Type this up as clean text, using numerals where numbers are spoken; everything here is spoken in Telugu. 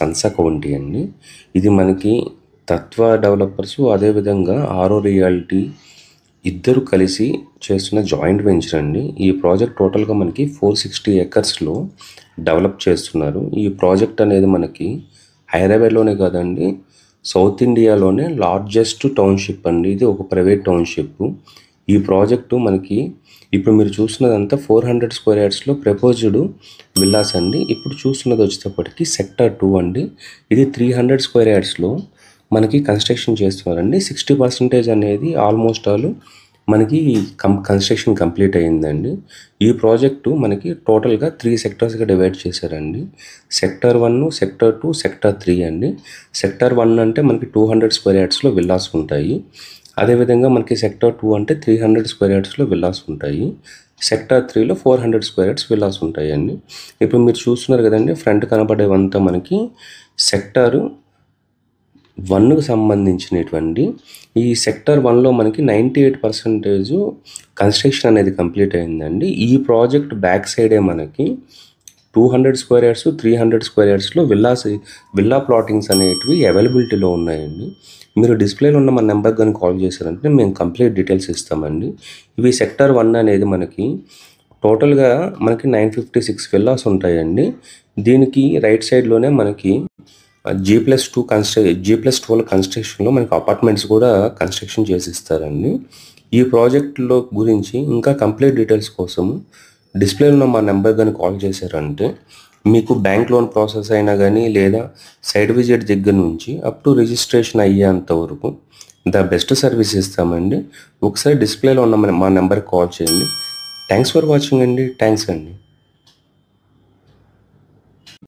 సన్స్ అకౌంటీ అండి. ఇది మనకి తత్వ డెవలపర్స్ అదేవిధంగా ఆరో రియాలిటీ ఇద్దరు కలిసి చేస్తున్న జాయింట్ వెంచర్ అండి. ఈ ప్రాజెక్ట్ టోటల్గా మనకి 460 ఎకర్స్లో డెవలప్ చేస్తున్నారు. ఈ ప్రాజెక్ట్ అనేది మనకి హైదరాబాద్లోనే కాదండి, సౌత్ ఇండియాలోనే లార్జెస్ట్ టౌన్షిప్ అండి. ఇది ఒక ప్రైవేట్ టౌన్షిప్. ఈ ప్రాజెక్టు మనకి ఇప్పుడు మీరు చూస్తున్నదంతా 400 స్క్వేర్ యార్డ్స్లో ప్రపోజ్డ్ విల్లాస్ అండి. ఇప్పుడు చూస్తున్నది వచ్చేటప్పటికి సెక్టర్ 2 అండి. ఇది 300 స్క్వేర్ యార్డ్స్లో మనకి కన్స్ట్రక్షన్ చేస్తున్నారండి. 60% అనేది ఆల్మోస్ట్ ఆల్ మనకి కన్స్ట్రక్షన్ కంప్లీట్ అయ్యిందండి. ఈ ప్రాజెక్టు మనకి టోటల్గా 3 సెక్టర్స్గా డివైడ్ చేశారండి. సెక్టర్ 1, సెక్టర్ 2, సెక్టర్ 3 అండి. సెక్టర్ 1 అంటే మనకి 200 స్క్వేర్ యార్డ్స్లో విల్లాస్ ఉంటాయి. అదేవిధంగా మనకి సెక్టర్ 2 అంటే 300 స్క్వేర్ యార్డ్స్లో విల్లాస్ ఉంటాయి. సెక్టర్ 3లో 400 స్క్వేర్ యార్డ్స్ విల్లాస్ ఉంటాయండి. ఇప్పుడు మీరు చూస్తున్నారు కదండి, ఫ్రంట్ కనపడేవంతా మనకి సెక్టర్ 1కు సంబంధించినటువంటి. ఈ సెక్టర్ 1లో మనకి 98% కన్స్ట్రక్షన్ అనేది కంప్లీట్ అయిందండి. ఈ ప్రాజెక్ట్ బ్యాక్ సైడే మనకి 200 స్క్వేర్ యార్డ్స్, 300 స్క్వేర్ యార్డ్స్లో విల్లా ప్లాటింగ్స్ అనేటివి అవైలబిలిటీలో ఉన్నాయండి. మీరు డిస్ప్లేలో ఉన్న మన నెంబర్ కానీ కాల్ చేశారంటే మేము కంప్లీట్ డీటెయిల్స్ ఇస్తామండి. ఇవి సెక్టర్ 1 అనేది మనకి టోటల్గా మనకి 956 విల్లాస్ ఉంటాయండి. దీనికి రైట్ సైడ్లోనే మనకి G+2 కన్స్ట్రక్షన్లో మనకి అపార్ట్మెంట్స్ కూడా కన్స్ట్రక్షన్ చేసి ఇస్తారండి. ఈ ప్రాజెక్టులో గురించి ఇంకా కంప్లీట్ డీటెయిల్స్ కోసం డిస్ప్లేలో ఉన్న మా నెంబర్ కానీ కాల్ చేశారంటే మీకు బ్యాంక్ లోన్ ప్రాసెస్ అయినా కానీ లేదా సైట్ విజిట్ దగ్గర నుంచి అప్ టు రిజిస్ట్రేషన్ అయ్యేంత వరకు ద బెస్ట్ సర్వీస్ ఇస్తామండి. ఒకసారి డిస్ప్లేలో ఉన్న మా నెంబర్కి కాల్ చేయండి. థ్యాంక్స్ ఫర్ వాచింగ్ అండి. థ్యాంక్స్ అండి.